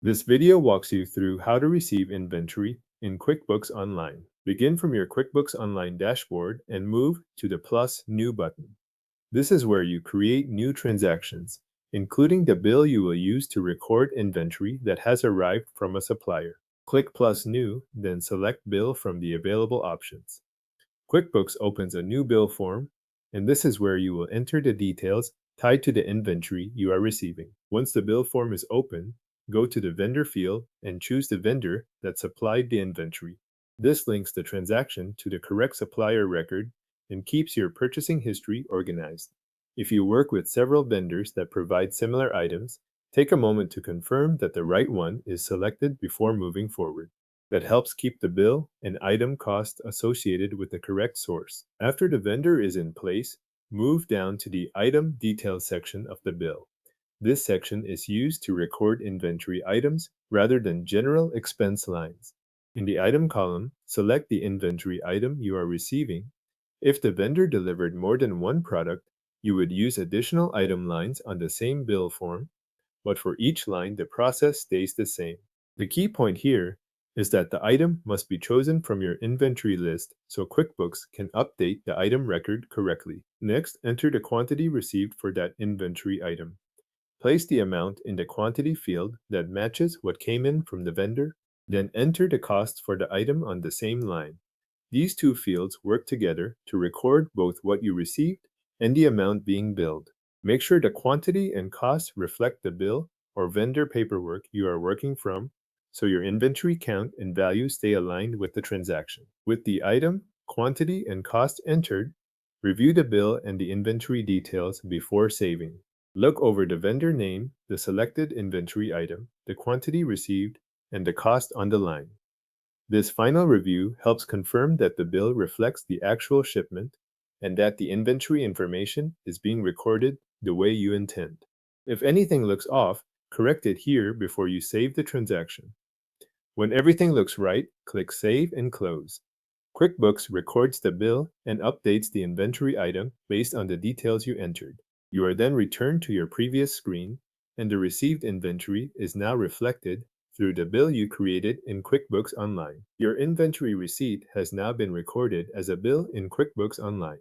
This video walks you through how to receive inventory in QuickBooks Online. Begin from your QuickBooks Online dashboard and move to the plus New button. This is where you create new transactions, including the bill you will use to record inventory that has arrived from a supplier. Click plus New, then select Bill from the available options. QuickBooks opens a new bill form, and this is where you will enter the details tied to the inventory you are receiving. Once the bill form is open, go to the vendor field and choose the vendor that supplied the inventory. This links the transaction to the correct supplier record and keeps your purchasing history organized. If you work with several vendors that provide similar items, take a moment to confirm that the right one is selected before moving forward. That helps keep the bill and item cost associated with the correct source. After the vendor is in place, move down to the Item Details section of the bill. This section is used to record inventory items rather than general expense lines. In the item column, select the inventory item you are receiving. If the vendor delivered more than one product, you would use additional item lines on the same bill form, but for each line, the process stays the same. The key point here is that the item must be chosen from your inventory list so QuickBooks can update the item record correctly. Next, enter the quantity received for that inventory item. Place the amount in the quantity field that matches what came in from the vendor, then enter the cost for the item on the same line. These two fields work together to record both what you received and the amount being billed. Make sure the quantity and cost reflect the bill or vendor paperwork you are working from, so your inventory count and value stay aligned with the transaction. With the item, quantity, and cost entered, review the bill and the inventory details before saving. Look over the vendor name, the selected inventory item, the quantity received, and the cost on the line. This final review helps confirm that the bill reflects the actual shipment and that the inventory information is being recorded the way you intend. If anything looks off, correct it here before you save the transaction. When everything looks right, click Save and Close. QuickBooks records the bill and updates the inventory item based on the details you entered. You are then returned to your previous screen, and the received inventory is now reflected through the bill you created in QuickBooks Online. Your inventory receipt has now been recorded as a bill in QuickBooks Online.